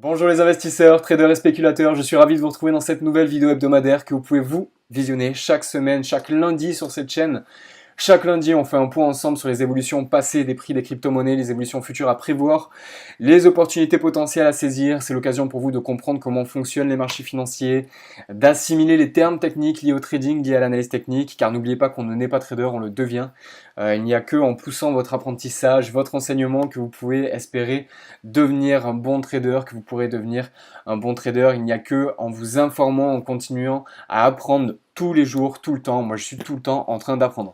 Bonjour les investisseurs, traders et spéculateurs, je suis ravi de vous retrouver dans cette nouvelle vidéo hebdomadaire que vous pouvez vous visionner chaque semaine, chaque lundi sur cette chaîne. Chaque lundi, on fait un point ensemble sur les évolutions passées des prix des crypto-monnaies, les évolutions futures à prévoir, les opportunités potentielles à saisir. C'est l'occasion pour vous de comprendre comment fonctionnent les marchés financiers, d'assimiler les termes techniques liés au trading, liés à l'analyse technique, car n'oubliez pas qu'on ne naît pas trader, on le devient. Il n'y a que en poussant votre apprentissage, votre enseignement que vous pouvez espérer devenir un bon trader, que vous pourrez devenir un bon trader. Il n'y a que en vous informant, en continuant à apprendre tous les jours, tout le temps. Moi, je suis tout le temps en train d'apprendre.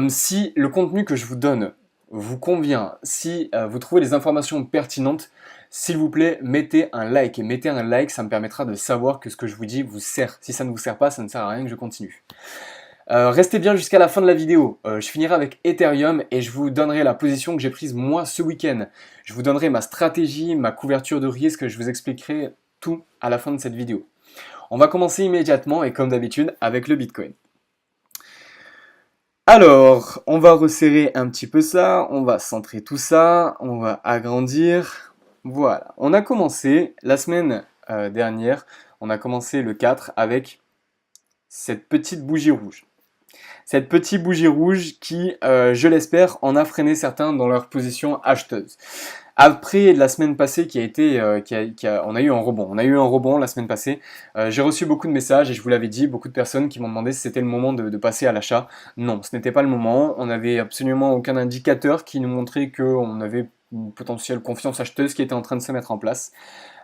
Si le contenu que je vous donne vous convient, si vous trouvez les informations pertinentes, s'il vous plaît, mettez un like. Et mettez un like, ça me permettra de savoir que ce que je vous dis vous sert. Si ça ne vous sert pas, ça ne sert à rien que je continue. Restez bien jusqu'à la fin de la vidéo. Je finirai avec Ethereum et je vous donnerai la position que j'ai prise moi ce week-end. Je vous donnerai ma stratégie, ma couverture de risque, je vous expliquerai tout à la fin de cette vidéo. On va commencer immédiatement et comme d'habitude avec le Bitcoin. Alors, on va resserrer un petit peu ça, on va centrer tout ça, on va agrandir. Voilà, on a commencé la semaine dernière, on a commencé le 4 avec cette petite bougie rouge. Cette petite bougie rouge qui, je l'espère, en a freiné certains dans leur position acheteuse. Après la semaine passée qui a été, on a eu un rebond. On a eu un rebond la semaine passée. J'ai reçu beaucoup de messages et je vous l'avais dit, beaucoup de personnes qui m'ont demandé si c'était le moment de passer à l'achat. Non, ce n'était pas le moment. On n'avait absolument aucun indicateur qui nous montrait qu'on avait une potentielle confiance acheteuse qui était en train de se mettre en place.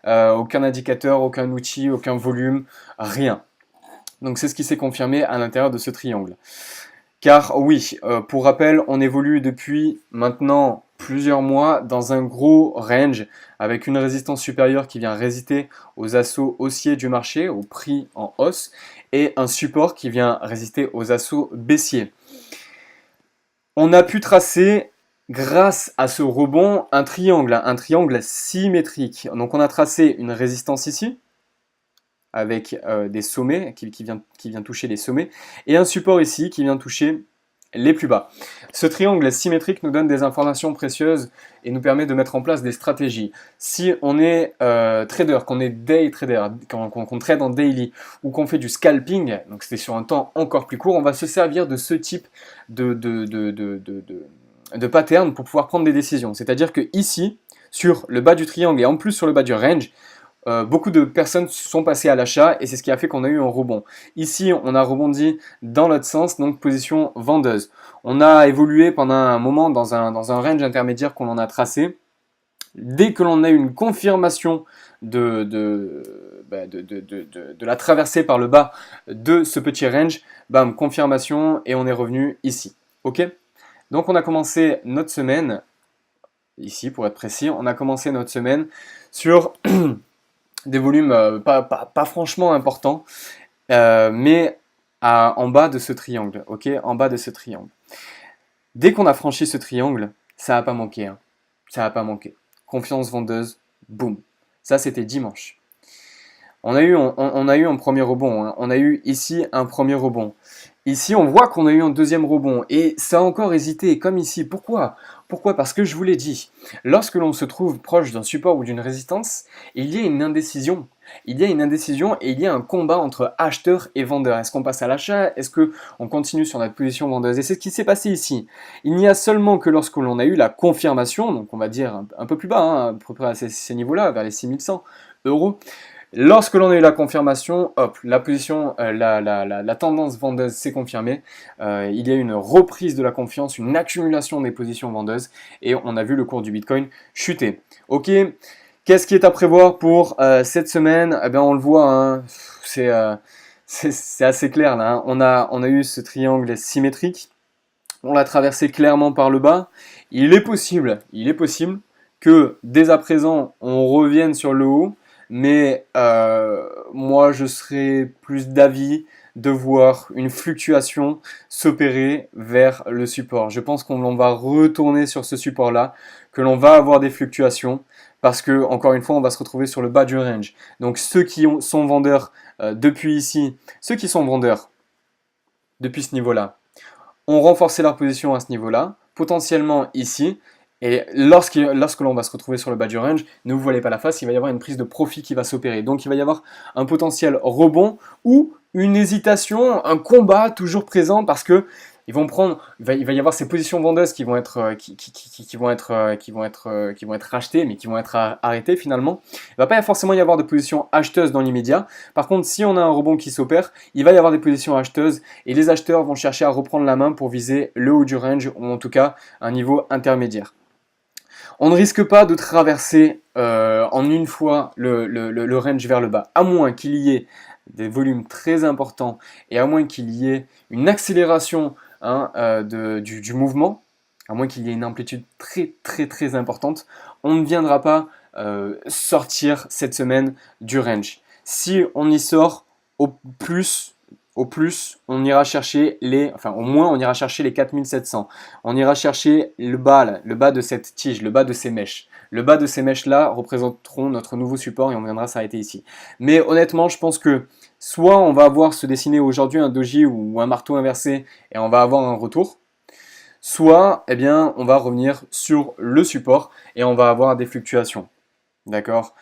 Aucun indicateur, aucun outil, aucun volume, rien. Donc c'est ce qui s'est confirmé à l'intérieur de ce triangle. Car oui, pour rappel, on évolue depuis maintenant plusieurs mois dans un gros range avec une résistance supérieure qui vient résister aux assauts haussiers du marché, au prix en hausse, et un support qui vient résister aux assauts baissiers. On a pu tracer, grâce à ce rebond, un triangle symétrique. Donc on a tracé une résistance ici, avec des sommets, qui vient toucher les sommets, et un support ici qui vient toucher les plus bas. Ce triangle symétrique nous donne des informations précieuses et nous permet de mettre en place des stratégies. Si on est trader, qu'on est day trader, qu'on trade en daily, ou qu'on fait du scalping, donc c'est sur un temps encore plus court, on va se servir de ce type de pattern pour pouvoir prendre des décisions. C'est-à-dire que ici, sur le bas du triangle et en plus sur le bas du range, beaucoup de personnes sont passées à l'achat et c'est ce qui a fait qu'on a eu un rebond. Ici, on a rebondi dans l'autre sens, donc position vendeuse. On a évolué pendant un moment dans un range intermédiaire qu'on en a tracé. Dès que l'on a eu une confirmation de la traversée par le bas de ce petit range, bam, confirmation et on est revenu ici. Ok? Donc on a commencé notre semaine, ici pour être précis, on a commencé notre semaine sur des volumes pas franchement importants, mais en bas de ce triangle, ok, en bas de ce triangle. Dès qu'on a franchi ce triangle, ça n'a pas manqué, hein. Ça n'a pas manqué. Confiance vendeuse, boum. Ça, c'était dimanche. On a eu un premier rebond, hein. On a eu ici un premier rebond. Ici, on voit qu'on a eu un deuxième rebond et ça a encore hésité, comme ici. Pourquoi? Pourquoi? Parce que je vous l'ai dit, lorsque l'on se trouve proche d'un support ou d'une résistance, il y a une indécision. Il y a une indécision et il y a un combat entre acheteur et vendeur. Est-ce qu'on passe à l'achat? Est-ce qu'on continue sur notre position vendeuse? Et c'est ce qui s'est passé ici. Il n'y a seulement que lorsque l'on a eu la confirmation, donc on va dire un peu plus bas, hein, à peu près à ces niveaux-là, vers les 6100 euros, lorsque l'on a eu la confirmation, hop, la position, la tendance vendeuse s'est confirmée. Il y a eu une reprise de la confiance, une accumulation des positions vendeuses et on a vu le cours du Bitcoin chuter. Ok, qu'est-ce qui est à prévoir pour cette semaine? Eh bien, on le voit, hein, c'est assez clair là. Hein. On a eu ce triangle symétrique. On l'a traversé clairement par le bas. Il est possible que dès à présent, on revienne sur le haut. Mais moi, je serais plus d'avis de voir une fluctuation s'opérer vers le support. Je pense qu'on va retourner sur ce support-là, que l'on va avoir des fluctuations, parce que, encore une fois, on va se retrouver sur le bas du range. Donc ceux qui sont vendeurs depuis ici, ceux qui sont vendeurs depuis ce niveau-là, ont renforcé leur position à ce niveau-là, potentiellement ici, Et lorsque l'on va se retrouver sur le bas du range, ne vous voilez pas la face, il va y avoir une prise de profit qui va s'opérer. Donc il va y avoir un potentiel rebond ou une hésitation, un combat toujours présent parce que il va y avoir ces positions vendeuses qui vont être, qui vont être rachetées, mais qui vont être arrêtées finalement. Il ne va pas forcément y avoir de positions acheteuses dans l'immédiat. Par contre, si on a un rebond qui s'opère, il va y avoir des positions acheteuses et les acheteurs vont chercher à reprendre la main pour viser le haut du range ou en tout cas un niveau intermédiaire. On ne risque pas de traverser en une fois le range vers le bas, à moins qu'il y ait des volumes très importants et à moins qu'il y ait une accélération du mouvement, à moins qu'il y ait une amplitude très importante, on ne viendra pas sortir cette semaine du range. Si on y sort au plus, on ira chercher au moins on ira chercher les 4700. On ira chercher le bas de cette tige, le bas de ces mèches. Le bas de ces mèches-là représenteront notre nouveau support et on viendra s'arrêter ici. Mais honnêtement, je pense que soit on va avoir se dessiner aujourd'hui un doji ou un marteau inversé et on va avoir un retour, soit eh bien, on va revenir sur le support et on va avoir des fluctuations. D'accord.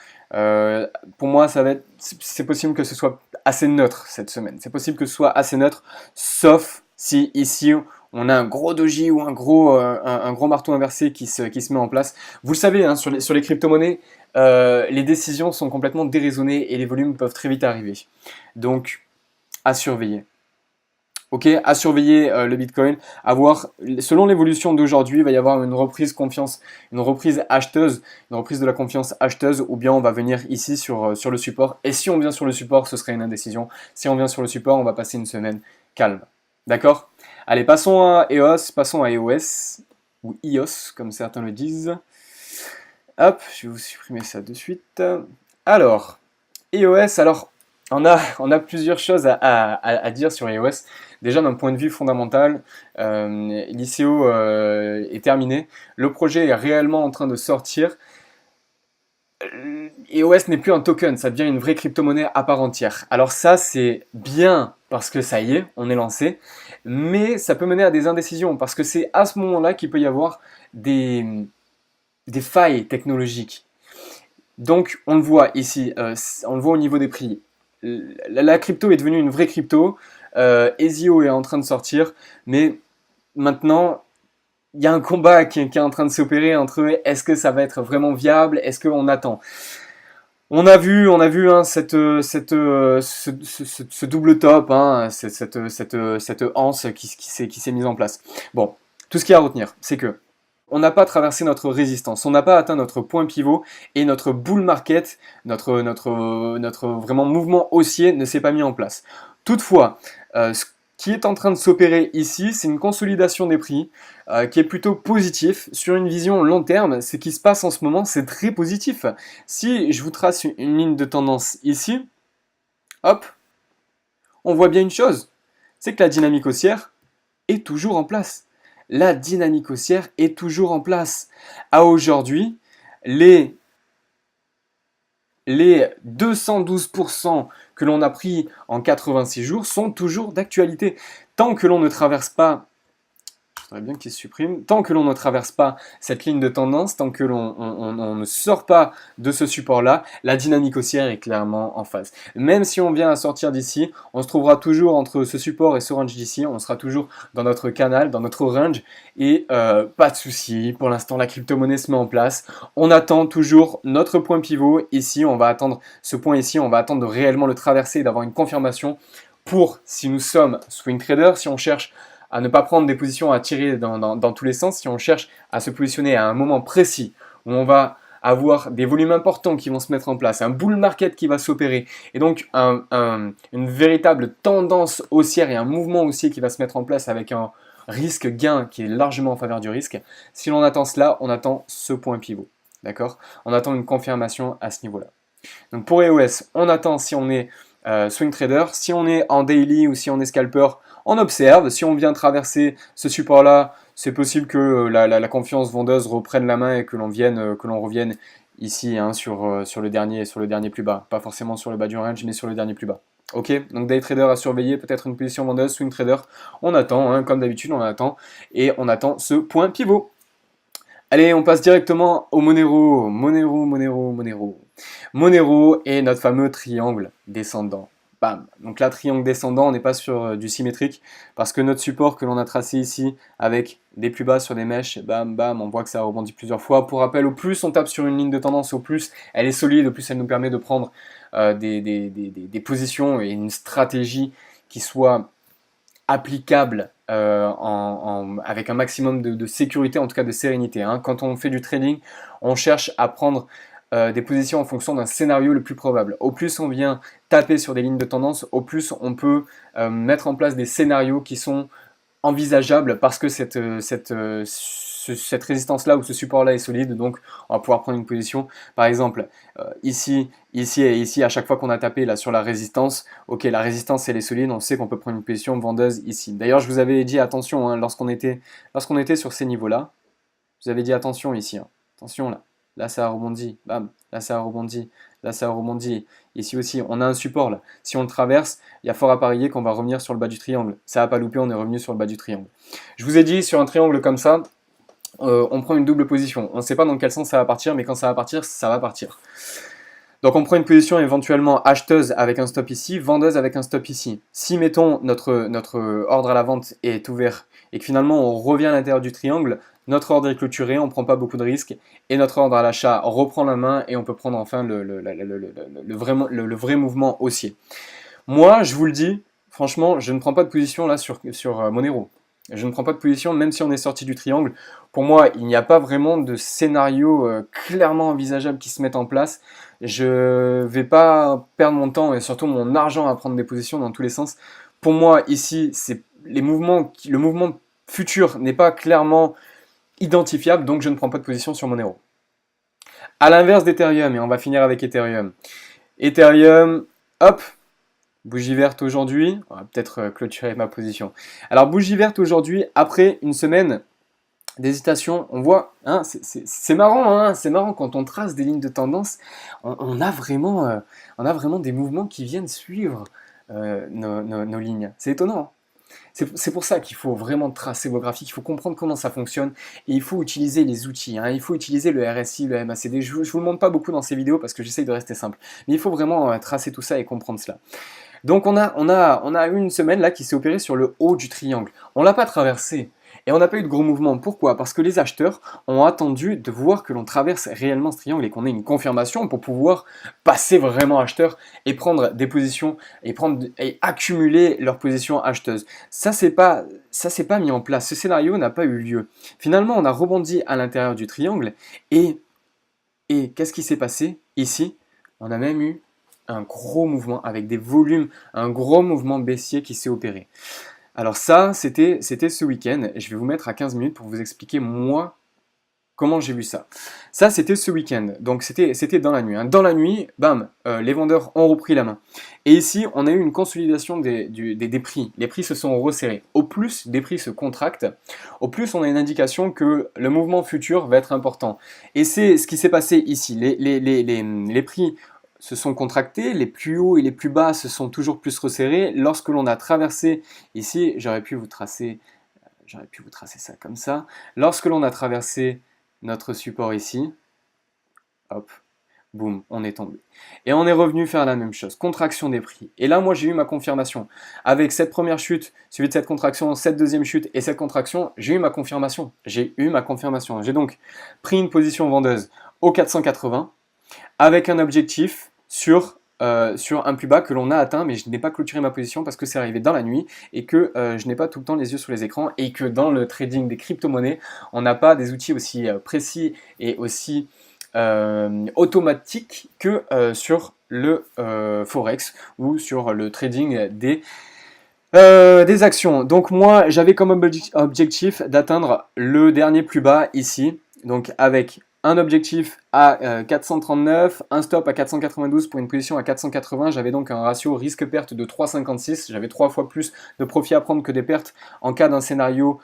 Pour moi, c'est possible que ce soit assez neutre cette semaine. C'est possible que ce soit assez neutre, sauf si ici on a un gros doji ou un gros marteau inversé qui se met en place. Vous le savez, hein, sur les crypto-monnaies, les décisions sont complètement déraisonnées et les volumes peuvent très vite arriver. Donc, à surveiller. Ok, à surveiller le Bitcoin, à voir, selon l'évolution d'aujourd'hui, il va y avoir une reprise acheteuse, une reprise de la confiance acheteuse, ou bien on va venir ici sur le support. Et si on vient sur le support, ce serait une indécision. Si on vient sur le support, on va passer une semaine calme. D'accord? Allez, passons à EOS, ou EOS, comme certains le disent. Hop, je vais vous supprimer ça de suite. Alors, EOS, on a plusieurs choses à dire sur EOS. Déjà d'un point de vue fondamental, l'ICO est terminé. Le projet est réellement en train de sortir. EOS n'est plus un token, ça devient une vraie crypto-monnaie à part entière. Alors ça, c'est bien parce que ça y est, on est lancé. Mais ça peut mener à des indécisions parce que c'est à ce moment-là qu'il peut y avoir des failles technologiques. Donc on le voit ici, on le voit au niveau des prix. La crypto est devenue une vraie crypto. Ezio est en train de sortir, mais maintenant il y a un combat qui est en train de s'opérer entre eux. Est-ce que ça va être vraiment viable? Est-ce qu'on attend? On a vu hein, ce double top, hein, cette anse qui s'est mise en place. Bon, tout ce qu'il y a à retenir, c'est que on n'a pas traversé notre résistance, on n'a pas atteint notre point pivot et notre bull market, notre vraiment mouvement haussier ne s'est pas mis en place. Toutefois, ce qui est en train de s'opérer ici, c'est une consolidation des prix qui est plutôt positif. Sur une vision long terme, ce qui se passe en ce moment, c'est très positif. Si je vous trace une ligne de tendance ici, hop, on voit bien une chose, c'est que la dynamique haussière est toujours en place. La dynamique haussière est toujours en place. À aujourd'hui, les 212% que l'on a pris en 86 jours sont toujours d'actualité. Tant que l'on ne traverse pas, je voudrais bien qu'il se supprime, tant que l'on ne traverse pas cette ligne de tendance, tant que l'on ne sort pas de ce support-là, la dynamique haussière est clairement en phase. Même si on vient à sortir d'ici, on se trouvera toujours entre ce support et ce range d'ici, on sera toujours dans notre canal, dans notre range, et pas de souci. Pour l'instant, la crypto-monnaie se met en place. On attend toujours notre point pivot. Ici, on va attendre ce point ici, on va attendre de réellement le traverser et d'avoir une confirmation pour, si nous sommes swing traders, si on cherche à ne pas prendre des positions à tirer dans tous les sens, si on cherche à se positionner à un moment précis où on va avoir des volumes importants qui vont se mettre en place, un bull market qui va s'opérer, et donc une véritable tendance haussière et un mouvement haussier qui va se mettre en place avec un risque gain qui est largement en faveur du risque. Si l'on attend cela, on attend ce point pivot. D'accord? On attend une confirmation à ce niveau-là. Donc pour EOS, on attend si on est swing trader, si on est en daily ou si on est scalper, on observe. Si on vient traverser ce support-là, c'est possible que la confiance vendeuse reprenne la main et que l'on revienne ici hein, sur le dernier plus bas. Pas forcément sur le bas du range, mais sur le dernier plus bas. Ok, donc day trader à surveiller, peut-être une position vendeuse, swing trader, on attend, hein, comme d'habitude on attend, et on attend ce point pivot. Allez, on passe directement au Monero. Monero est notre fameux triangle descendant. Bam. Donc là, triangle descendant, on n'est pas sur du symétrique parce que notre support que l'on a tracé ici avec des plus bas sur des mèches, bam bam, on voit que ça rebondit plusieurs fois. Pour rappel, au plus on tape sur une ligne de tendance, au plus elle est solide, au plus elle nous permet de prendre des positions et une stratégie qui soit applicable avec un maximum de sécurité, en tout cas de sérénité. Hein. Quand on fait du trading, on cherche à prendre des positions en fonction d'un scénario le plus probable. Au plus on vient taper sur des lignes de tendance, au plus on peut mettre en place des scénarios qui sont envisageable parce que cette résistance-là ou ce support-là est solide, donc on va pouvoir prendre une position. Par exemple, ici et ici, à chaque fois qu'on a tapé là sur la résistance, ok, la résistance elle est solide, on sait qu'on peut prendre une position vendeuse ici. D'ailleurs, je vous avais dit attention, hein, lorsqu'on était sur ces niveaux-là, je vous avais dit attention ici, hein, attention là. Là, ça a rebondi, bam, là, ça a rebondi, là, ça a rebondi. Ici aussi, on a un support là. Si on le traverse, il y a fort à parier qu'on va revenir sur le bas du triangle. Ça n'a pas loupé, on est revenu sur le bas du triangle. Je vous ai dit, sur un triangle comme ça, on prend une double position. On ne sait pas dans quel sens ça va partir, mais quand ça va partir, ça va partir. Donc on prend une position éventuellement acheteuse avec un stop ici, vendeuse avec un stop ici. Si, mettons, notre ordre à la vente est ouvert et que finalement on revient à l'intérieur du triangle, notre ordre est clôturé, on ne prend pas beaucoup de risques et notre ordre à l'achat reprend la main et on peut prendre enfin le vrai mouvement haussier. Moi, je vous le dis, franchement, je ne prends pas de position là sur Monero. Je ne prends pas de position, même si on est sorti du triangle. Pour moi, il n'y a pas vraiment de scénario clairement envisageable qui se mette en place. Je ne vais pas perdre mon temps et surtout mon argent à prendre des positions dans tous les sens. Pour moi, ici, c'est le mouvement futur n'est pas clairement identifiable, donc je ne prends pas de position sur Monero. À l'inverse d'Ethereum, et on va finir avec Ethereum. Ethereum, hop, bougie verte aujourd'hui, on va peut-être clôturer ma position. Alors bougie verte aujourd'hui, après une semaine d'hésitation, on voit, hein, c'est marrant, hein, c'est marrant quand on trace des lignes de tendance, on a vraiment des mouvements qui viennent suivre nos lignes. C'est étonnant. C'est pour ça qu'il faut vraiment tracer vos graphiques, il faut comprendre comment ça fonctionne et il faut utiliser les outils, hein. Il faut utiliser le RSI, le MACD. Je ne vous le montre pas beaucoup dans ces vidéos parce que j'essaye de rester simple, mais il faut vraiment tracer tout ça et comprendre cela. Donc on a eu une semaine là qui s'est opérée sur le haut du triangle. On ne l'a pas traversé et on n'a pas eu de gros mouvements. Pourquoi? Parce que les acheteurs ont attendu de voir que l'on traverse réellement ce triangle et qu'on ait une confirmation pour pouvoir passer vraiment acheteur et prendre des positions et accumuler leurs positions acheteuses. Ça c'est pas mis en place. Ce scénario n'a pas eu lieu. Finalement, on a rebondi à l'intérieur du triangle et qu'est-ce qui s'est passé ici? On a même eu un gros mouvement avec des volumes, un gros mouvement baissier qui s'est opéré. Alors ça, c'était ce week-end. Je vais vous mettre à 15 minutes pour vous expliquer moi comment j'ai vu ça. Ça, c'était ce week-end. Donc c'était dans la nuit. Hein. Dans la nuit, bam, les vendeurs ont repris la main. Et ici, on a eu une consolidation des prix. Les prix se sont resserrés. Au plus, des prix se contractent. Au plus, on a une indication que le mouvement futur va être important. Et c'est ce qui s'est passé ici. Les prix se sont contractés, les plus hauts et les plus bas se sont toujours plus resserrés. Lorsque l'on a traversé, ici, j'aurais pu vous tracer ça comme ça. Lorsque l'on a traversé notre support ici, hop, boum, on est tombé. Et on est revenu faire la même chose, contraction des prix. Et là, moi, j'ai eu ma confirmation. Avec cette première chute, suivie de cette contraction, cette deuxième chute et cette contraction, j'ai eu ma confirmation. J'ai J'ai donc pris une position vendeuse au 480 avec un objectif sur un plus bas que l'on a atteint, mais je n'ai pas clôturé ma position parce que c'est arrivé dans la nuit et que je n'ai pas tout le temps les yeux sur les écrans et que dans le trading des crypto-monnaies, on n'a pas des outils aussi précis et aussi automatiques que sur le Forex ou sur le trading des actions. Donc moi, j'avais comme objectif d'atteindre le dernier plus bas ici, donc avec un objectif à 439, un stop à 492 pour une position à 480. J'avais donc un ratio risque-perte de 3,56. J'avais 3 fois plus de profit à prendre que des pertes en cas d'un scénario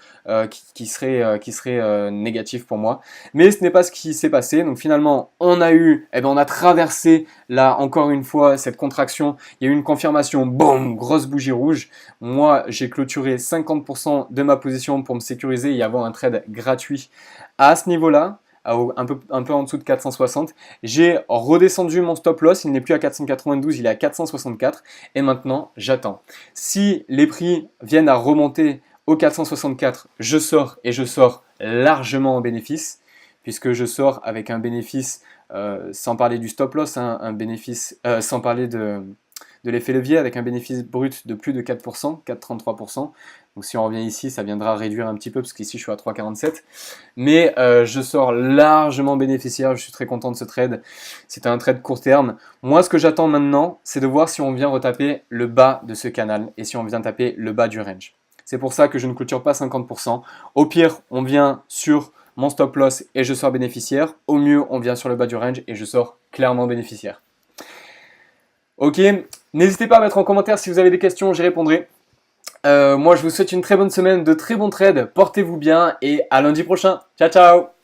qui serait négatif pour moi. Mais ce n'est pas ce qui s'est passé. Donc finalement, on a traversé là encore une fois cette contraction. Il y a eu une confirmation, boum, grosse bougie rouge. Moi, j'ai clôturé 50% de ma position pour me sécuriser et avoir un trade gratuit à ce niveau-là, un peu en dessous de 460. J'ai redescendu mon stop loss, il n'est plus à 492, il est à 464 et maintenant j'attends. Si les prix viennent à remonter au 464, je sors et je sors largement en bénéfice puisque je sors avec un bénéfice, sans parler du stop loss, hein, un bénéfice, sans parler de l'effet levier avec un bénéfice brut de plus de 4%, 4,33%. Donc si on revient ici, ça viendra réduire un petit peu parce qu'ici je suis à 3,47. Mais je sors largement bénéficiaire, je suis très content de ce trade. C'est un trade court terme. Moi, ce que j'attends maintenant, c'est de voir si on vient retaper le bas de ce canal et si on vient taper le bas du range. C'est pour ça que je ne clôture pas 50%. Au pire, on vient sur mon stop loss et je sors bénéficiaire. Au mieux, on vient sur le bas du range et je sors clairement bénéficiaire. Ok, n'hésitez pas à mettre en commentaire si vous avez des questions, j'y répondrai. Moi, je vous souhaite une très bonne semaine, de très bons trades. Portez-vous bien et à lundi prochain. Ciao, ciao!